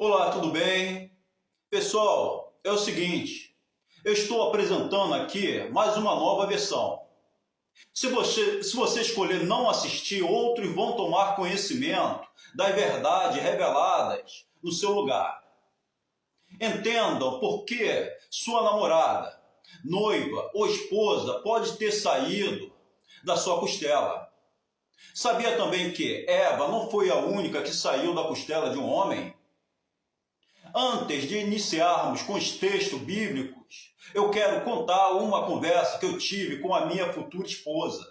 Olá, tudo bem? Pessoal, é o seguinte, eu estou apresentando aqui mais uma nova versão. Se você escolher não assistir, outros vão tomar conhecimento das verdades reveladas no seu lugar. Entendam por que sua namorada, noiva ou esposa pode ter saído da sua costela. Sabia também que Eva não foi a única que saiu da costela de um homem? Antes de iniciarmos com os textos bíblicos, eu quero contar uma conversa que eu tive com a minha futura esposa.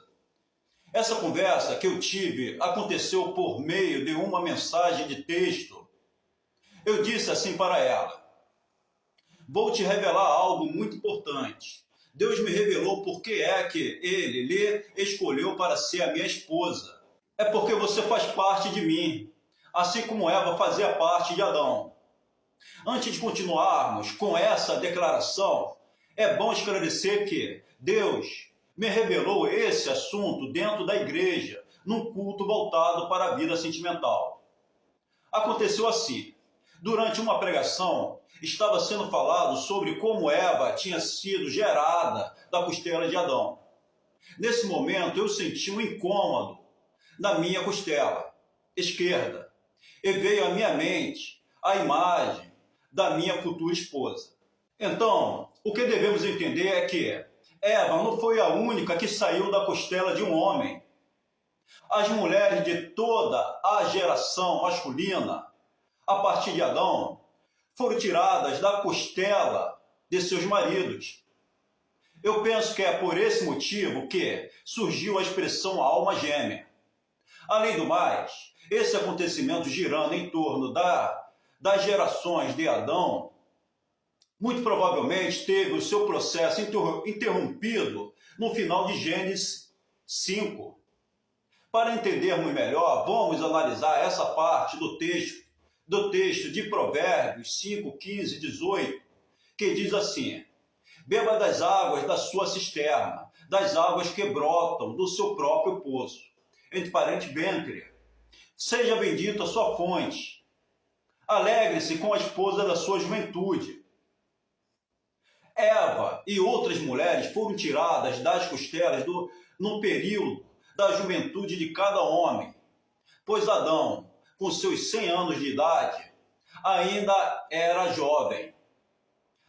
Essa conversa que eu tive aconteceu por meio de uma mensagem de texto. Eu disse assim para ela: vou te revelar algo muito importante. Deus me revelou por que é que Ele lhe escolheu para ser a minha esposa. É porque você faz parte de mim, assim como Eva fazia parte de Adão. Antes de continuarmos com essa declaração, é bom esclarecer que Deus me revelou esse assunto dentro da igreja, num culto voltado para a vida sentimental. Aconteceu assim: durante uma pregação, estava sendo falado sobre como Eva tinha sido gerada da costela de Adão. Nesse momento, eu senti um incômodo na minha costela esquerda e veio à minha mente a imagem da minha futura esposa. Então, o que devemos entender é que Eva não foi a única que saiu da costela de um homem. As mulheres de toda a geração masculina, a partir de Adão, foram tiradas da costela de seus maridos. Eu penso que é por esse motivo que surgiu a expressão alma gêmea. Além do mais, esse acontecimento girando em torno das gerações de Adão, muito provavelmente teve o seu processo interrompido no final de Gênesis 5. Para entendermos melhor, vamos analisar essa parte do texto de Provérbios 5, 15 e 18, que diz assim: beba das águas da sua cisterna, das águas que brotam do seu próprio poço. Entre parênteses, ventre. Seja bendita a sua fonte. Alegre-se com a esposa da sua juventude. Eva e outras mulheres foram tiradas das costelas no período da juventude de cada homem, pois Adão, com seus 100 anos de idade, ainda era jovem.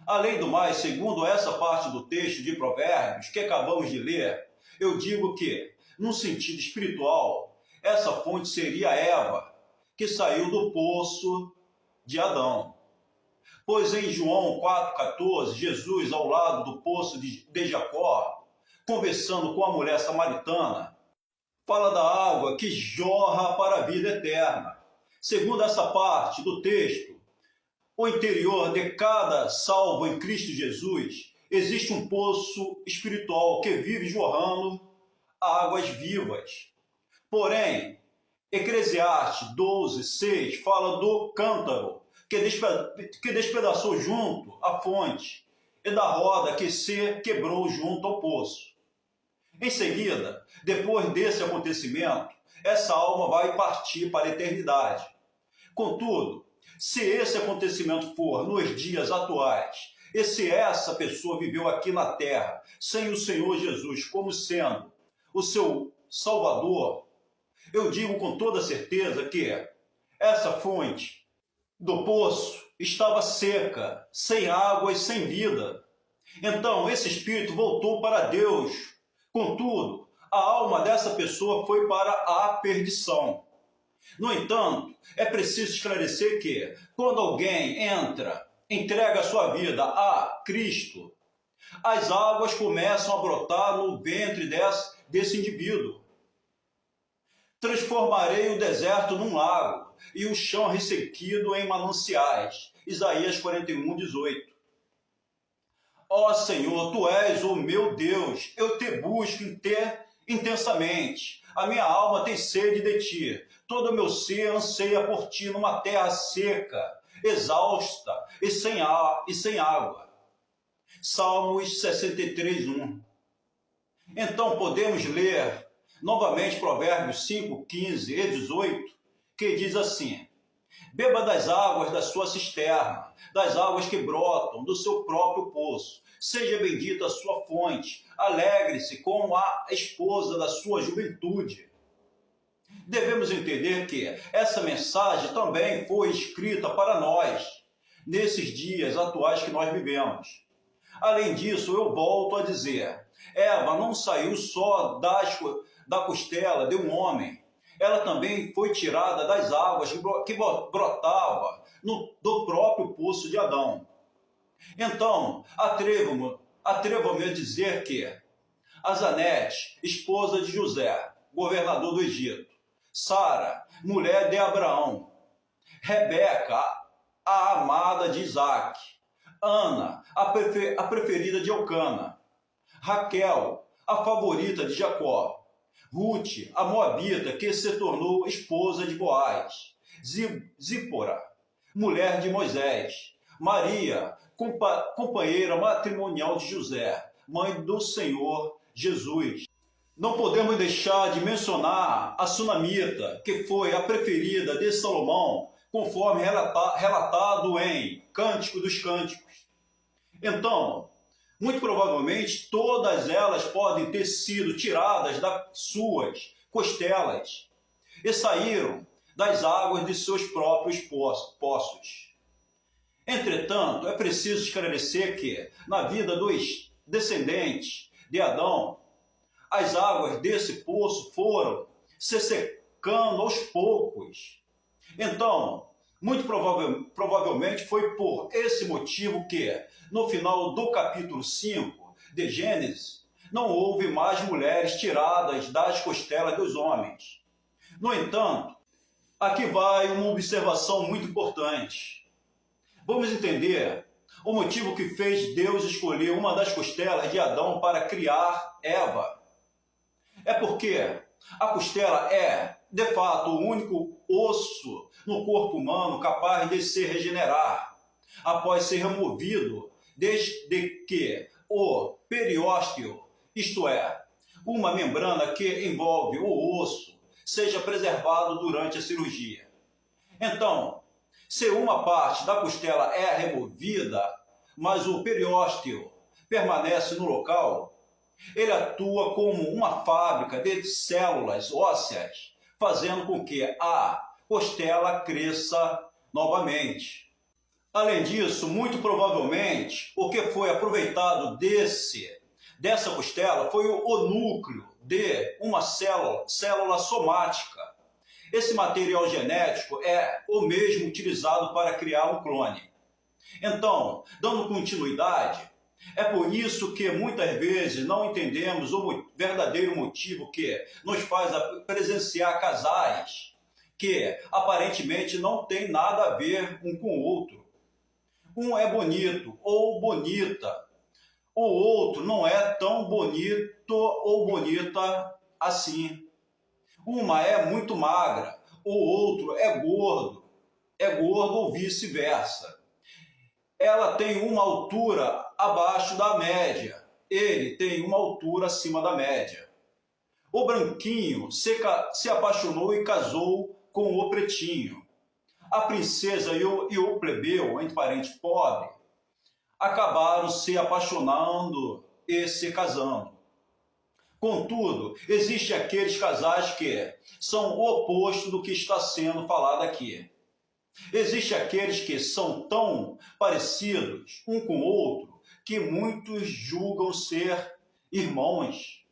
Além do mais, segundo essa parte do texto de Provérbios que acabamos de ler, eu digo que, num sentido espiritual, essa fonte seria Eva, que saiu do poço de Adão. Pois em João 4,14, Jesus, ao lado do poço de Jacó, conversando com a mulher samaritana, fala da água que jorra para a vida eterna. Segundo essa parte do texto, o interior de cada salvo em Cristo Jesus existe um poço espiritual que vive jorrando águas vivas. Porém, Eclesiastes 12, 6 fala do cântaro que despedaçou junto à fonte e da roda que se quebrou junto ao poço. Em seguida, depois desse acontecimento, essa alma vai partir para a eternidade. Contudo, se esse acontecimento for nos dias atuais, e se essa pessoa viveu aqui na terra sem o Senhor Jesus como sendo o seu Salvador, eu digo com toda certeza que essa fonte do poço estava seca, sem água e sem vida. Então esse espírito voltou para Deus. Contudo, a alma dessa pessoa foi para a perdição. No entanto, é preciso esclarecer que, quando alguém entrega a sua vida a Cristo, as águas começam a brotar no ventre desse indivíduo. Transformarei o deserto num lago e o chão ressequido em mananciais. Isaías 41, 18. Ó Senhor, Tu és o meu Deus, eu te busco intensamente. A minha alma tem sede de Ti. Todo o meu ser anseia por Ti numa terra seca, exausta e sem água. Salmos 63, 1. Então podemos ler novamente Provérbios 5, 15 e 18, que diz assim: Beba das águas da sua cisterna, das águas que brotam do seu próprio poço. Seja bendita a sua fonte. Alegre-se com a esposa da sua juventude. Devemos entender que essa mensagem também foi escrita para nós, nesses dias atuais que nós vivemos. Além disso, eu volto a dizer, Eva não saiu só da costela de um homem, ela também foi tirada das águas que brotavam do próprio poço de Adão. Então, atrevo-me a dizer que Azanete, esposa de José, governador do Egito, Sara, mulher de Abraão, Rebeca, a amada de Isaac, Ana, a preferida de Eucana, Raquel, a favorita de Jacó, Ruth, a moabita que se tornou esposa de Boaz, Zípora, mulher de Moisés, Maria, companheira matrimonial de José, mãe do Senhor Jesus. Não podemos deixar de mencionar a Sunamita, que foi a preferida de Salomão, conforme relatado em Cântico dos Cânticos. Então, muito provavelmente, todas elas podem ter sido tiradas das suas costelas e saíram das águas de seus próprios poços. Entretanto, é preciso esclarecer que, na vida dos descendentes de Adão, as águas desse poço foram se secando aos poucos. Então, muito provavelmente foi por esse motivo que, no final do capítulo 5 de Gênesis, não houve mais mulheres tiradas das costelas dos homens. No entanto, aqui vai uma observação muito importante. Vamos entender o motivo que fez Deus escolher uma das costelas de Adão para criar Eva. É porque a costela é, de fato, o único osso no corpo humano capaz de se regenerar após ser removido, desde que o periósteo, isto é, uma membrana que envolve o osso, seja preservado durante a cirurgia. Então, se uma parte da costela é removida, mas o periósteo permanece no local, ele atua como uma fábrica de células ósseas, fazendo com que a costela cresça novamente. Além disso, muito provavelmente, o que foi aproveitado dessa costela foi o núcleo de uma célula somática. Esse material genético é o mesmo utilizado para criar um clone. Então, dando continuidade, é por isso que muitas vezes não entendemos o verdadeiro motivo que nos faz presenciar casais que aparentemente não têm nada a ver um com o outro. Um é bonito ou bonita, o outro não é tão bonito ou bonita assim. Uma é muito magra, o outro é gordo ou vice-versa. Ela tem uma altura abaixo da média, ele tem uma altura acima da média. O branquinho se apaixonou e casou com o pretinho. A princesa e o plebeu, entre parentes pobre, acabaram se apaixonando e se casando. Contudo, existem aqueles casais que são o oposto do que está sendo falado aqui. Existem aqueles que são tão parecidos um com o outro que muitos julgam ser irmãos.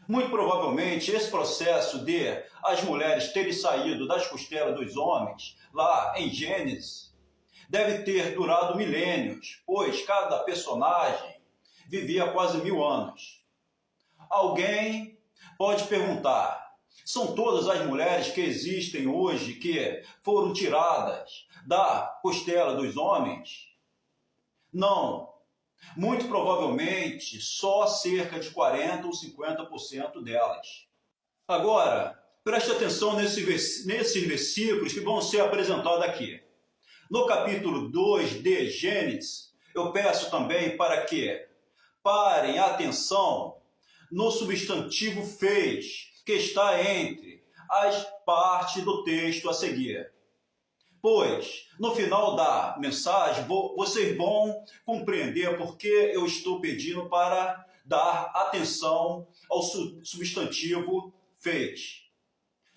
Muito provavelmente esse processo de as mulheres terem saído das costelas dos homens, lá em Gênesis, deve ter durado milênios, pois cada personagem vivia quase 1000 anos. Alguém pode perguntar, são todas as mulheres que existem hoje que foram tiradas da costela dos homens? Não. Muito provavelmente só cerca de 40% ou 50% delas. Agora, preste atenção nesses versículos que vão ser apresentados aqui. No capítulo 2 de Gênesis, eu peço também para que parem a atenção no substantivo fez, que está entre as partes do texto a seguir. Pois, no final da mensagem, vocês vão compreender porque eu estou pedindo para dar atenção ao substantivo fez.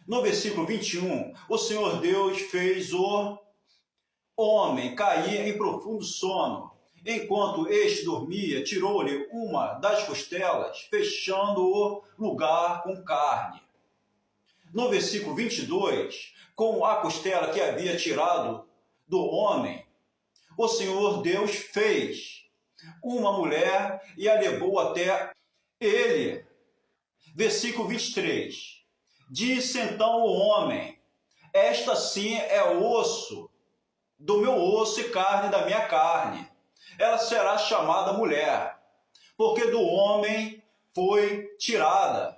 No versículo 21, o Senhor Deus fez o homem cair em profundo sono. Enquanto este dormia, tirou-lhe uma das costelas, fechando o lugar com carne. No versículo 22, com a costela que havia tirado do homem, o Senhor Deus fez uma mulher e a levou até ele. Versículo 23. Disse então o homem: esta sim é osso do meu osso e carne da minha carne. Ela será chamada mulher, porque do homem foi tirada.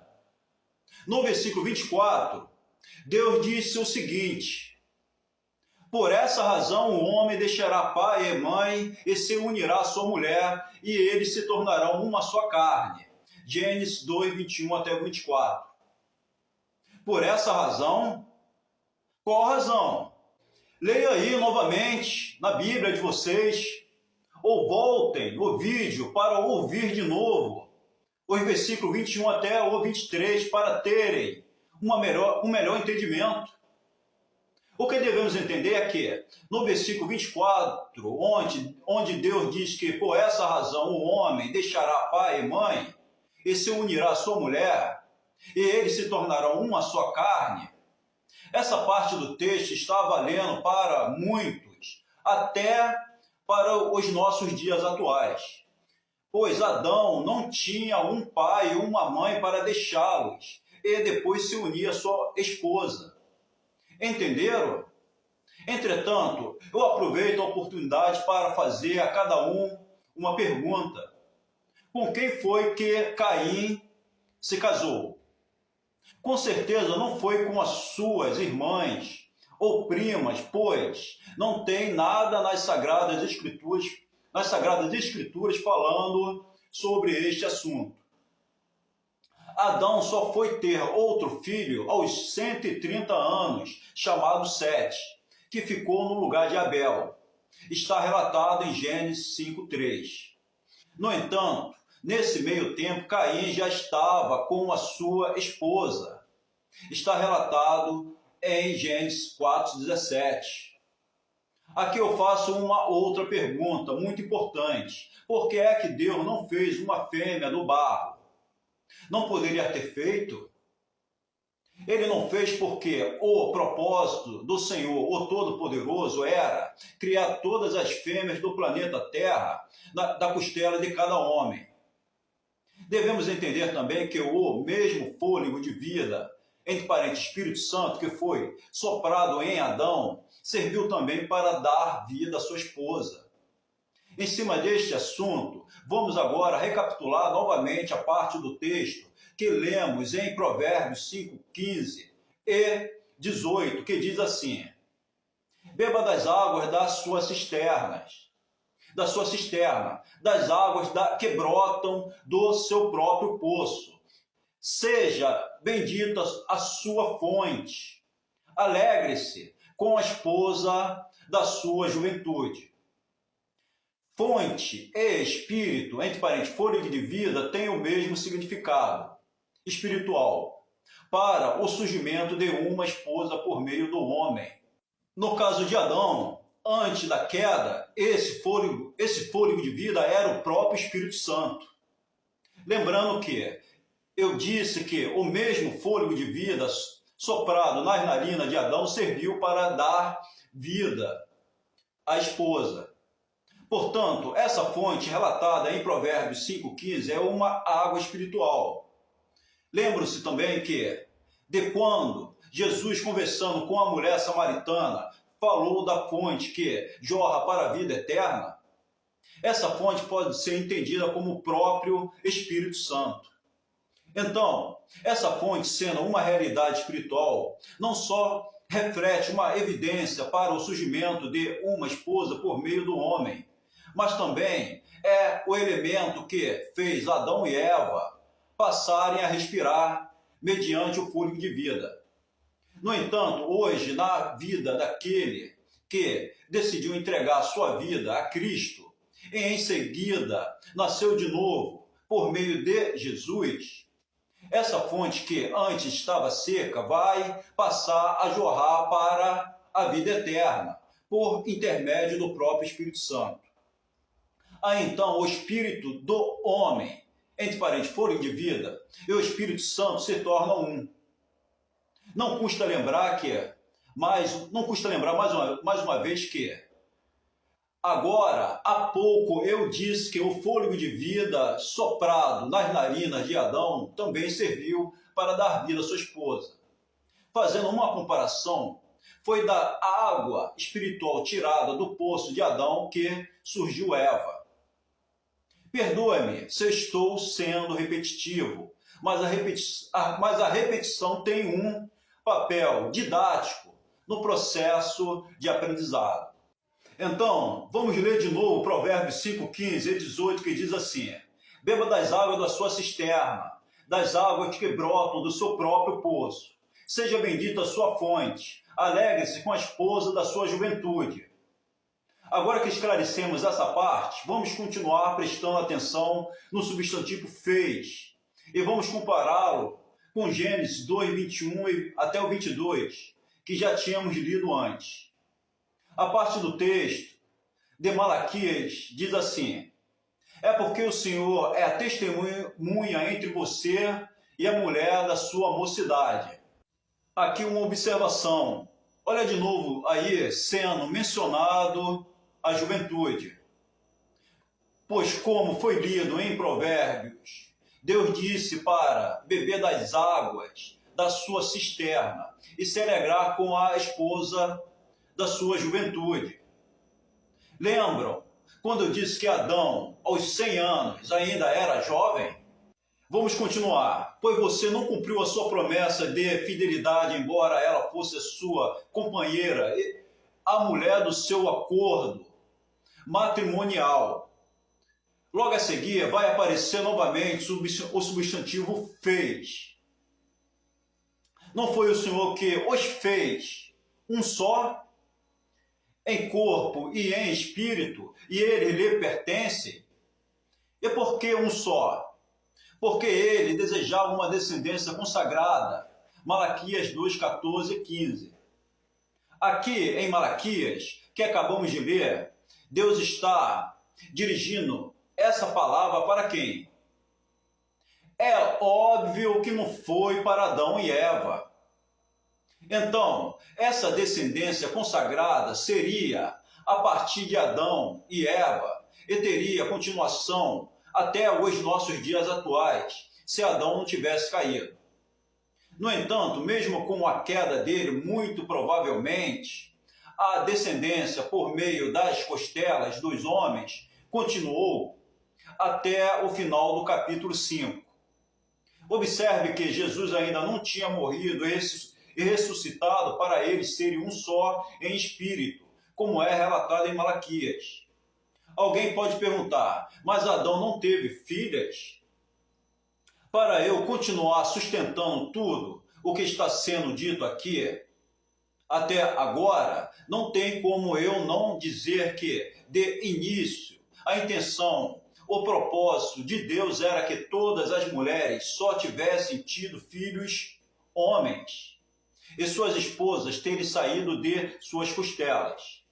No versículo 24, Deus disse o seguinte: por essa razão o homem deixará pai e mãe e se unirá à sua mulher, e eles se tornarão uma só carne. Gênesis 2, 21 até 24. Por essa razão, qual razão? Leia aí novamente na Bíblia de vocês, ou voltem no vídeo para ouvir de novo os versículos 21 até o 23 para terem um melhor entendimento. O que devemos entender é que no versículo 24, onde Deus diz que por essa razão o homem deixará pai e mãe e se unirá à sua mulher, e eles se tornarão uma só carne, essa parte do texto está valendo para muitos, até para os nossos dias atuais. Pois Adão não tinha um pai e uma mãe para deixá-los, e depois se unir à sua esposa. Entenderam? Entretanto, eu aproveito a oportunidade para fazer a cada um uma pergunta. Com quem foi que Caim se casou? Com certeza não foi com as suas irmãs ou primas, pois não tem nada nas Sagradas Escrituras falando sobre este assunto. Adão só foi ter outro filho aos 130 anos, chamado Sete, que ficou no lugar de Abel. Está relatado em Gênesis 5:3. No entanto, nesse meio tempo, Caim já estava com a sua esposa. Está relatado em Gênesis 4:17. Aqui eu faço uma outra pergunta muito importante. Por que é que Deus não fez uma fêmea do barro? Não poderia ter feito? Ele não fez porque o propósito do Senhor, o Todo-Poderoso, era criar todas as fêmeas do planeta Terra da costela de cada homem. Devemos entender também que o mesmo fôlego de vida, entre parênteses, Espírito Santo, que foi soprado em Adão, serviu também para dar vida à sua esposa. Em cima deste assunto, vamos agora recapitular novamente a parte do texto que lemos em Provérbios 5:15 e 18, que diz assim: beba das águas das suas cisternas, das águas que brotam do seu próprio poço. Seja bendita a sua fonte. Alegre-se com a esposa da sua juventude. Fonte e espírito, entre parênteses, fôlego de vida, tem o mesmo significado espiritual para o surgimento de uma esposa por meio do homem. No caso de Adão, antes da queda, esse fôlego de vida era o próprio Espírito Santo. Lembrando que eu disse que o mesmo fôlego de vida soprado nas narinas de Adão serviu para dar vida à esposa. Portanto, essa fonte relatada em Provérbios 5:15 é uma água espiritual. Lembram-se também que, de quando Jesus, conversando com a mulher samaritana, falou da fonte que jorra para a vida eterna, essa fonte pode ser entendida como o próprio Espírito Santo. Então, essa fonte, sendo uma realidade espiritual, não só reflete uma evidência para o surgimento de uma esposa por meio do homem, mas também é o elemento que fez Adão e Eva passarem a respirar mediante o fôlego de vida. No entanto, hoje, na vida daquele que decidiu entregar sua vida a Cristo e em seguida nasceu de novo por meio de Jesus, essa fonte que antes estava seca vai passar a jorrar para a vida eterna, por intermédio do próprio Espírito Santo. Aí então o Espírito do homem, entre parênteses, fôlego de vida, e o Espírito Santo se tornam um. Não custa lembrar mais uma vez que agora, há pouco eu disse que o fôlego de vida soprado nas narinas de Adão também serviu para dar vida à sua esposa. Fazendo uma comparação, foi da água espiritual tirada do poço de Adão que surgiu Eva. Perdoe-me se eu estou sendo repetitivo, mas a repetição tem um papel didático no processo de aprendizado. Então, vamos ler de novo Provérbios 5, 15 e 18, que diz assim: beba das águas da sua cisterna, das águas que brotam do seu próprio poço. Seja bendita a sua fonte, alegre-se com a esposa da sua juventude. Agora que esclarecemos essa parte, vamos continuar prestando atenção no substantivo fez e vamos compará-lo com Gênesis 2, 21 até o 22, que já tínhamos lido antes. A parte do texto de Malaquias diz assim: é porque o Senhor é a testemunha entre você e a mulher da sua mocidade. Aqui uma observação. Olha de novo aí sendo mencionado a juventude. Pois como foi lido em Provérbios, Deus disse para beber das águas da sua cisterna e se alegrar com a esposa da sua juventude. Lembram quando eu disse que Adão, aos 100 anos, ainda era jovem? Vamos continuar. Pois você não cumpriu a sua promessa de fidelidade, embora ela fosse sua companheira, a mulher do seu acordo matrimonial. Logo a seguir vai aparecer novamente o substantivo fez. Não foi o Senhor que os fez um só, em corpo e em espírito, e ele lhe pertence? E por que um só? Porque ele desejava uma descendência consagrada. Malaquias 2, 14 e 15. Aqui em Malaquias, que acabamos de ler, Deus está dirigindo essa palavra para quem? É óbvio que não foi para Adão e Eva. Então, essa descendência consagrada seria a partir de Adão e Eva e teria continuação até os nossos dias atuais, se Adão não tivesse caído. No entanto, mesmo com a queda dele, muito provavelmente, a descendência por meio das costelas dos homens continuou até o final do capítulo 5. Observe que Jesus ainda não tinha morrido e ressuscitado para eles serem um só em espírito, como é relatado em Malaquias. Alguém pode perguntar, mas Adão não teve filhas? Para eu continuar sustentando tudo o que está sendo dito aqui, até agora, não tem como eu não dizer que, de início, a intenção, o propósito de Deus era que todas as mulheres só tivessem tido filhos homens e suas esposas terem saído de suas costelas.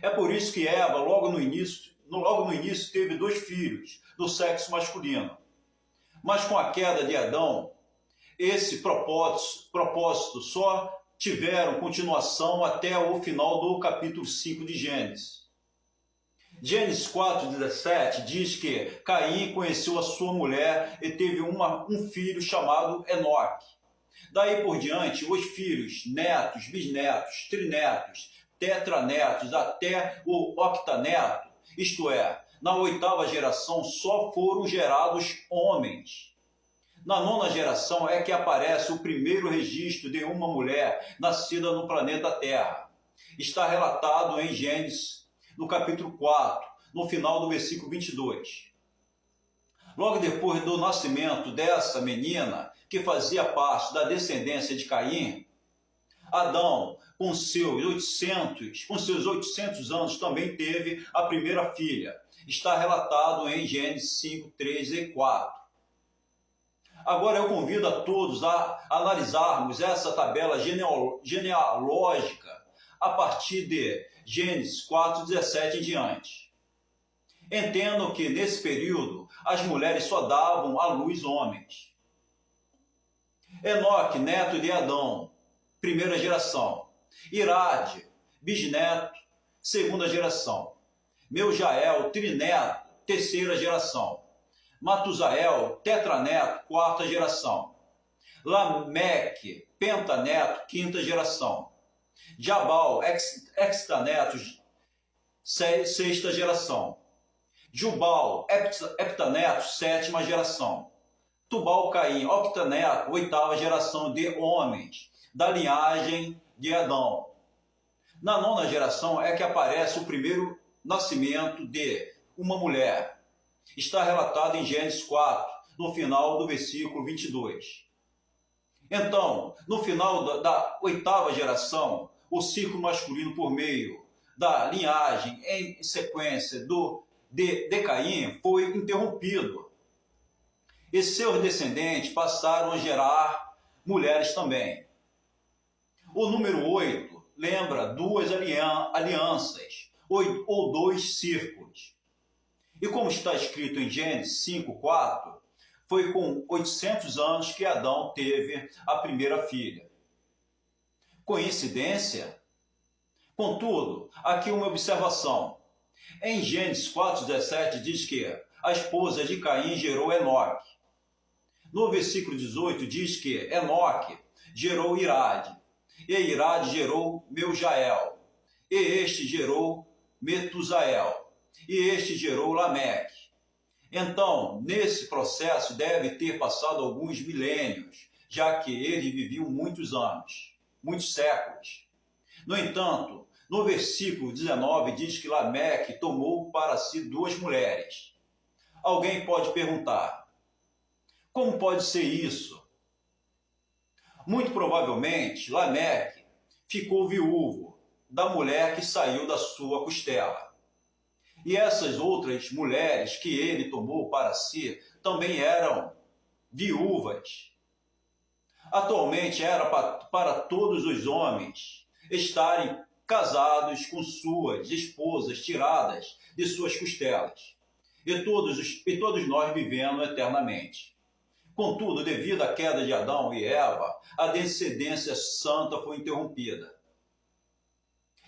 É por isso que Eva, logo no início, teve 2 filhos do sexo masculino. Mas com a queda de Adão, esse propósito só tiveram continuação até o final do capítulo 5 de Gênesis. Gênesis 4:17 diz que Caim conheceu a sua mulher e teve um filho chamado Enoque. Daí por diante, os filhos, netos, bisnetos, trinetos, tetranetos, até o octaneto, isto é, na 8ª geração, só foram gerados homens. Na 9ª geração é que aparece o primeiro registro de uma mulher nascida no planeta Terra. Está relatado em Gênesis, no capítulo 4, no final do versículo 22. Logo depois do nascimento dessa menina, que fazia parte da descendência de Caim, Adão com seus 800 anos, também teve a primeira filha. Está relatado em Gênesis 5, 3 e 4. Agora eu convido a todos a analisarmos essa tabela genealógica a partir de Gênesis 4, 17 em diante. Entendo que nesse período as mulheres só davam à luz homens. Enoque, neto de Adão, primeira geração. Irade, bisneto, segunda geração. Meujael, trineto, terceira geração. Matusael, tetraneto, quarta geração. Lameque, pentaneto, quinta geração. Jabal, hextaneto, sexta geração. Jubal, heptaneto, sétima geração. Tubal-Caim, octaneto, oitava geração de homens, da linhagem de Adão. Na nona geração é que aparece o primeiro nascimento de uma mulher. Está relatado em Gênesis 4, no final do versículo 22. Então, no final da oitava geração, o ciclo masculino por meio da linhagem em sequência de Caim foi interrompido. E seus descendentes passaram a gerar mulheres também. O número 8 lembra duas alianças ou dois círculos. E como está escrito em Gênesis 5:4, foi com 800 anos que Adão teve a primeira filha. Coincidência? Contudo, aqui uma observação. Em Gênesis 4:17 diz que a esposa de Caim gerou Enoque. No versículo 18 diz que Enoque gerou Irade, e Irade gerou Meujael, e este gerou Metusael, e este gerou Lameque. Então, nesse processo deve ter passado alguns milênios, já que eles viviam muitos anos, muitos séculos. No entanto, no versículo 19 diz que Lameque tomou para si duas mulheres. Alguém pode perguntar, como pode ser isso? Muito provavelmente, Lameque ficou viúvo da mulher que saiu da sua costela. E essas outras mulheres que ele tomou para si também eram viúvas. Atualmente era para todos os homens estarem casados com suas esposas tiradas de suas costelas. E todos nós vivendo eternamente. Contudo, devido à queda de Adão e Eva, a descendência santa foi interrompida.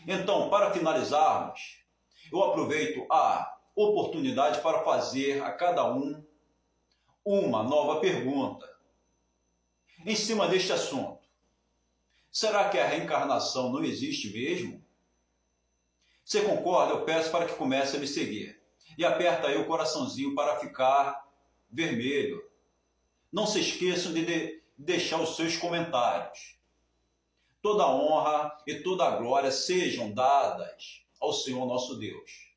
Então, para finalizarmos, eu aproveito a oportunidade para fazer a cada um uma nova pergunta. Em cima deste assunto, será que a reencarnação não existe mesmo? Se concorda, eu peço para que comece a me seguir. E aperta aí o coraçãozinho para ficar vermelho. Não se esqueçam de deixar os seus comentários. Toda a honra e toda a glória sejam dadas ao Senhor nosso Deus.